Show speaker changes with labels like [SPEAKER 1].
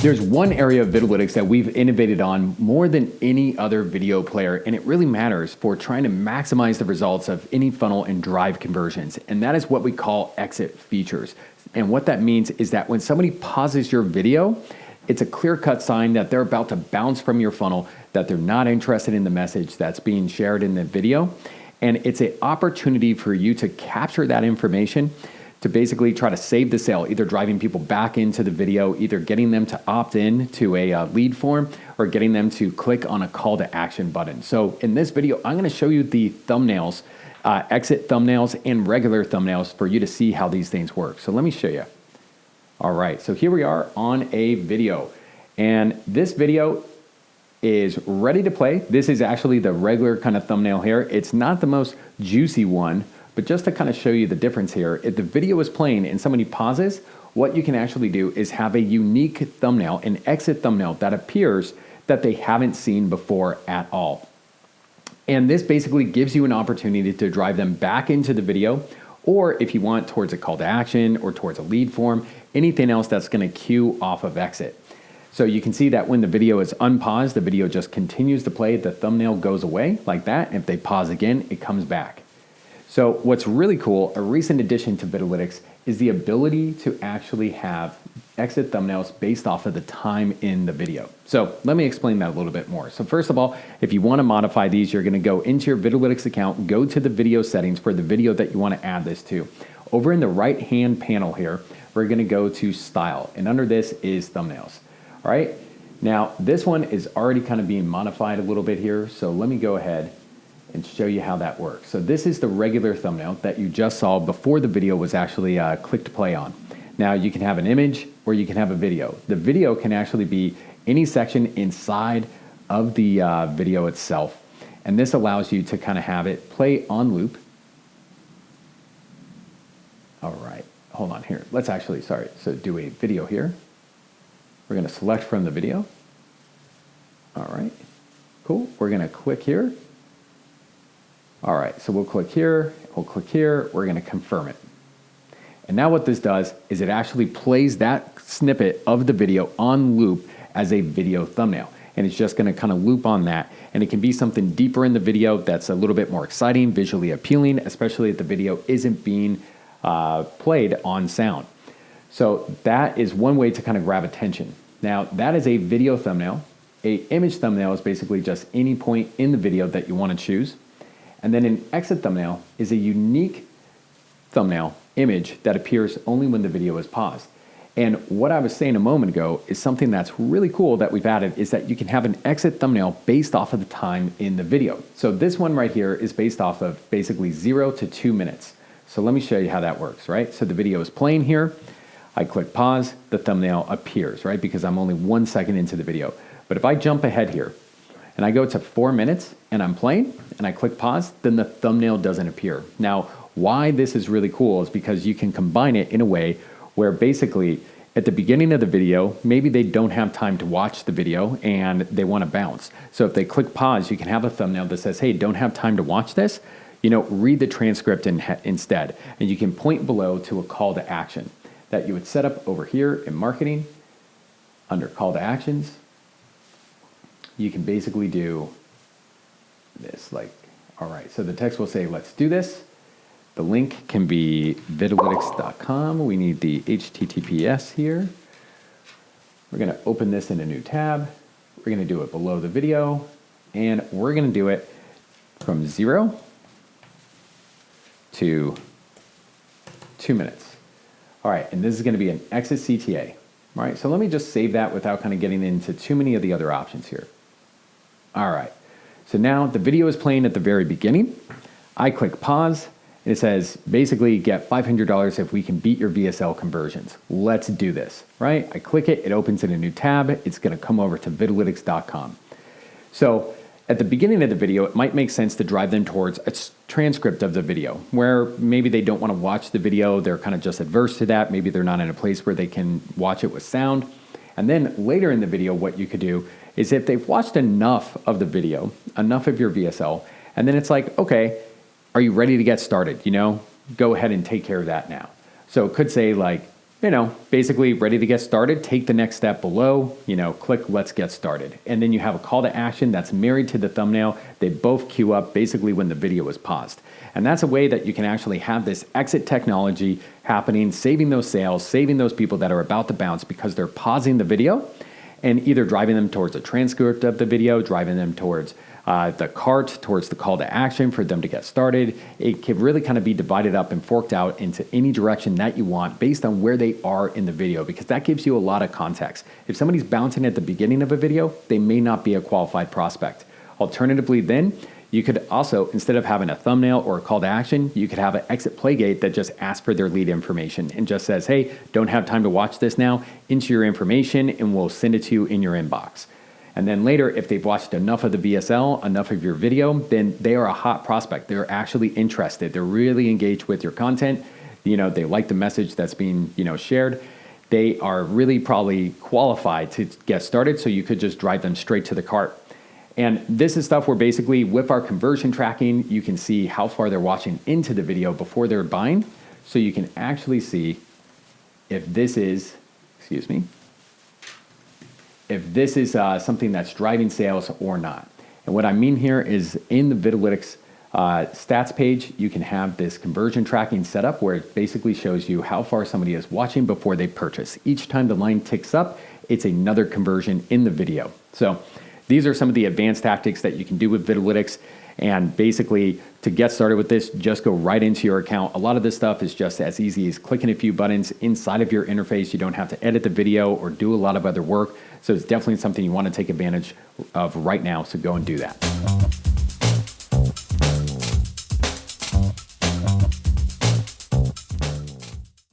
[SPEAKER 1] There's one area of Vidalytics that we've innovated on more than any other video player, and it really matters for trying to maximize the results of any funnel and drive conversions, and that is what we call exit features. And what that means is that when somebody pauses your video, it's a clear-cut sign that they're about to bounce from your funnel, that they're not interested in the message that's being shared in the video, and it's an opportunity for you to capture that information to basically try to save the sale, either driving people back into the video, either getting them to opt in to a lead form, or getting them to click on a call to action button. So in this video, I'm gonna show you the thumbnails, exit thumbnails and regular thumbnails for you to see how these things work. So let me show you. All right, so here we are on a video, and this video is ready to play. This is actually the regular kind of thumbnail here. It's not the most juicy one, but just to kind of show you the difference here, if the video is playing and somebody pauses, what you can actually do is have a unique thumbnail, an exit thumbnail that appears that they haven't seen before at all. And this basically gives you an opportunity to drive them back into the video, or if you want, towards a call to action or towards a lead form, anything else that's gonna cue off of exit. So you can see that when the video is unpaused, the video just continues to play, the thumbnail goes away like that. If they pause again, it comes back. So what's really cool, a recent addition to Vidalytics, is the ability to actually have exit thumbnails based off of the time in the video. So let me explain that a little bit more. So first of all, if you want to modify these, you're going to go into your Vidalytics account, go to the video settings for the video that you want to add this to. Over in the right-hand panel here, we're going to go to Style, and under this is Thumbnails. All right, now this one is already kind of being modified a little bit here, so let me go ahead and show you how that works. So this is the regular thumbnail that you just saw before the video was actually clicked play on. Now you can have an image or you can have a video. The video can actually be any section inside of the video itself. And this allows you to kind of have it play on loop. All right, hold on here. Let's actually, so do a video here. We're gonna select from the video. All right, cool. We're gonna click here. All right, so we'll click here, we're gonna confirm it. And now what this does is it actually plays that snippet of the video on loop as a video thumbnail. And it's just gonna kind of loop on that. And it can be something deeper in the video that's a little bit more exciting, visually appealing, especially if the video isn't being played on sound. So that is one way to kind of grab attention. Now that is a video thumbnail. An image thumbnail is basically just any point in the video that you wanna choose. And then an exit thumbnail is a unique thumbnail image that appears only when the video is paused. And what I was saying a moment ago is something that's really cool that we've added is that you can have an exit thumbnail based off of the time in the video. So this one right here is based off of basically 0 to 2 minutes. So let me show you how that works, right? So the video is playing here. I click pause, the thumbnail appears, right? Because I'm only 1 second into the video. But if I jump ahead here, and I go to 4 minutes and I'm playing and I click pause, then the thumbnail doesn't appear. Now, why this is really cool is because you can combine it in a way where basically at the beginning of the video, maybe they don't have time to watch the video and they want to bounce. So if they click pause, you can have a thumbnail that says, hey, don't have time to watch this, read the transcript instead. And you can point below to a call to action that you would set up over here in marketing under call to actions. You can basically do this, all right, so the text will say, let's do this. The link can be vidalytics.com. We need the HTTPS here. We're gonna open this in a new tab. We're gonna do it below the video, and we're gonna do it from 0 to 2 minutes. All right, and this is gonna be an Exit CTA. All right, so let me just save that without kind of getting into too many of the other options here. All right, so now the video is playing at the very beginning. I click pause, and it says, basically get $500 if we can beat your VSL conversions. Let's do this, right? I click it, it opens in a new tab. It's gonna come over to vidalytics.com. So at the beginning of the video, it might make sense to drive them towards a transcript of the video, where maybe they don't wanna watch the video, they're kind of just adverse to that. Maybe they're not in a place where they can watch it with sound. And then later in the video, what you could do is if they've watched enough of the video, enough of your VSL, and then it's like, okay, are you ready to get started? Go ahead and take care of that now. So it could say like, basically ready to get started, take the next step below, click let's get started. And then you have a call to action that's married to the thumbnail. They both queue up basically when the video is paused. And that's a way that you can actually have this exit technology happening, saving those sales, saving those people that are about to bounce because they're pausing the video and either driving them towards a transcript of the video, driving them towards the cart, towards the call to action for them to get started. It can really kind of be divided up and forked out into any direction that you want based on where they are in the video, because that gives you a lot of context. If somebody's bouncing at the beginning of a video, they may not be a qualified prospect. Alternatively then, you could also, instead of having a thumbnail or a call to action, you could have an exit playgate that just asks for their lead information and just says, hey, don't have time to watch this now, enter your information and we'll send it to you in your inbox. And then later, if they've watched enough of the VSL, enough of your video, then they are a hot prospect. They're actually interested. They're really engaged with your content. They like the message that's being, shared. They are really probably qualified to get started, so you could just drive them straight to the cart. And this is stuff where basically with our conversion tracking, you can see how far they're watching into the video before they're buying. So you can actually see if this is, something that's driving sales or not. And what I mean here is in the Vidalytics stats page, you can have this conversion tracking set up where it basically shows you how far somebody is watching before they purchase. Each time the line ticks up, it's another conversion in the video. So these are some of the advanced tactics that you can do with Vidalytics. And basically, to get started with this, just go right into your account. A lot of this stuff is just as easy as clicking a few buttons inside of your interface. You don't have to edit the video or do a lot of other work. So it's definitely something you want to take advantage of right now. So go and do that.